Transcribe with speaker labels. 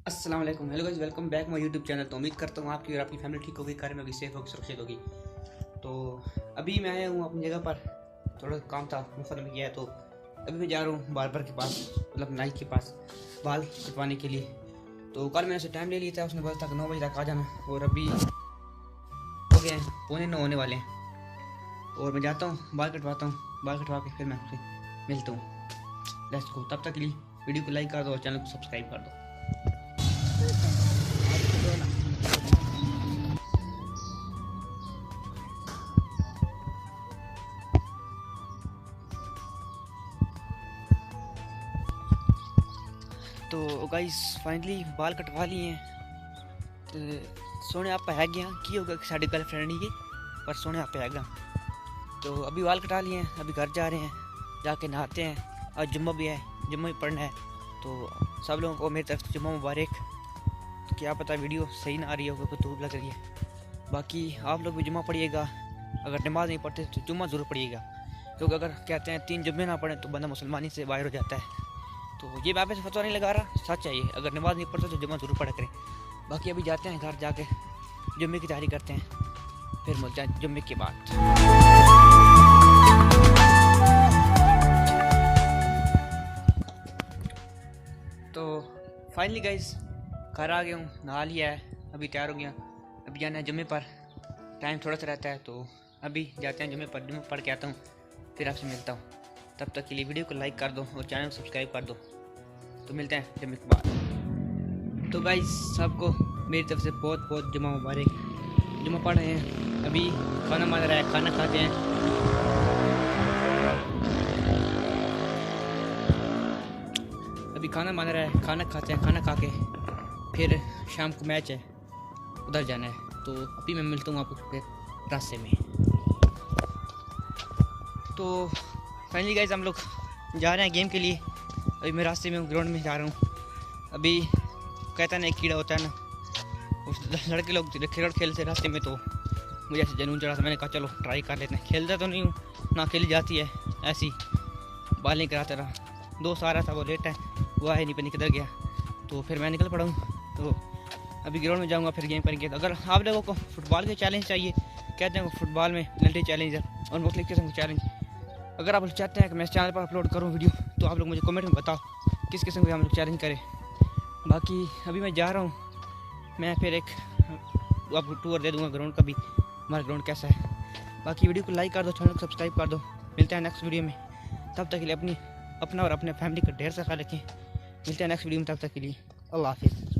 Speaker 1: अस्सलाम वालेकुम, hello guys, welcome back my YouTube channel. तो उम्मीद करता हूँ आपकी और आपकी फैमिली ठीक होगी, घर में भी सेफ होगी, सुरक्षित होगी। तो अभी मैं आया हूँ अपनी जगह पर, थोड़ा काम था मुख्तलिफ किया है। तो अभी मैं जा रहा हूँ बार्बर के पास, मतलब नाई के पास, बाल कटवाने के लिए। तो कल मैंने उसे टाइम ले लिया था, उसने बोला था कि 9 बजे तक आ जाना, और अभी हो गए हैं 8:45 होने वाले हैं। और मैं जाता हूँ, बाल कटवाता हूँ, बाल कटवा के फिर मैं आपसे मिलता हूँ। Let's go. तब तक के लिए वीडियो को लाइक कर दो और चैनल को सब्सक्राइब कर दो। तो गाइस फाइनली बाल कटवा लिए हैं। तो सोने आप है गया की होगा कि साड़ी गर्लफ्रेंड ही पर सोने आप है गया। तो अभी बाल कटा लिए हैं, अभी घर जा रहे हैं, जाके नहाते हैं। आज जुम्मा भी है, जुम्मा भी पढ़ना है। तो सब लोगों को मेरी तरफ से जुम्मा मुबारक। तो क्या पता वीडियो सही ना आ रही होगा, कुछ धूप लग रही है। बाकी आप लोग भी जुम्मा पढ़िएगा, अगर नमाज नहीं पढ़ते तो जुम्मा ज़रूर पढ़िएगा, क्योंकि अगर कहते हैं 3 जुम्मे ना पढ़ें तो बंदा मुसलमानी से बाहर हो जाता है। तो ये मैं पे फतवा नहीं लगा रहा, सच है ये। अगर नमाज नहीं पढ़ते तो जुम्मा ज़रूर पढ़ा करें। बाकी अभी जाते हैं घर, जाके जुम्मे की तैयारी करते हैं, फिर मिलते हैं जुम्मे के बाद। तो फाइनली गाइस घर आ गया हूँ, नहा लिया है, अभी तैयार हो गया। अभी जाना है जुम्मे पर, टाइम थोड़ा सा रहता है। तो अभी जाते हैं जुम्मे पर, जुम्मे पढ़ के आता हूँ, फिर आपसे मिलता हूँ। तब तक के लिए वीडियो को लाइक कर दो और चैनल को सब्सक्राइब कर दो। तो मिलते हैं जुम्मे के बाद। तो गाइस सबको मेरी तरफ से बहुत बहुत जुम्मा मुबारक। जुम्मा पढ़ रहे हैं, अभी खाना मान रहा है, खाना खाते हैं। अभी खाना मान रहा है, खाना खाते हैं, खाना खा के फिर शाम को मैच है, उधर जाना है। तो अभी मैं मिलता हूँ आपको फिर रास्ते में। तो फाइनली गाइस हम लोग जा रहे हैं गेम के लिए। अभी मैं रास्ते में हूँ, ग्राउंड में जा रहा हूँ। अभी कहता ना एक कीड़ा होता है ना, उस लड़के लोग क्रिकेट खेलते रास्ते में, तो मुझे ऐसे जुनून चढ़ा था। मैंने कहा चलो ट्राई कर लेते हैं। खेलता तो नहीं हूँ ना, खेली जाती है ऐसी, बाल नहीं कराता रहा। दोस्त आ रहा था, वो लेट है, वो आया नहीं, पता नहीं किधर गया। तो फिर मैं निकल पड़ा हूँ। तो अभी ग्राउंड में जाऊँगा, फिर गेम करेंगे। तो अगर आप लोगों को फुटबॉल के चैलेंज चाहिए, कहते हैं फुटबॉल में पेनल्टी चैलेंज है और मुख्तलिफ किस्म के चैलेंज, अगर आप चाहते हैं कि मैं इस चैनल पर अपलोड करूं वीडियो, तो आप लोग मुझे कमेंट में बताओ किस किस्म के हम लोग चैलेंज करें। बाकी अभी मैं जा रहा हूं, मैं फिर एक आपको टूर दे दूंगा ग्राउंड का भी, हमारा ग्राउंड कैसा है। बाकी वीडियो को लाइक कर दो, चैनल को सब्सक्राइब कर दो। मिलते हैं नेक्स्ट वीडियो में। तब तक के लिए अपना और अपने फैमिली का ढेर सा ख्याल रखें। मिलते हैं नेक्स्ट वीडियो में, तब तक के लिए अल्लाह हाफिज़।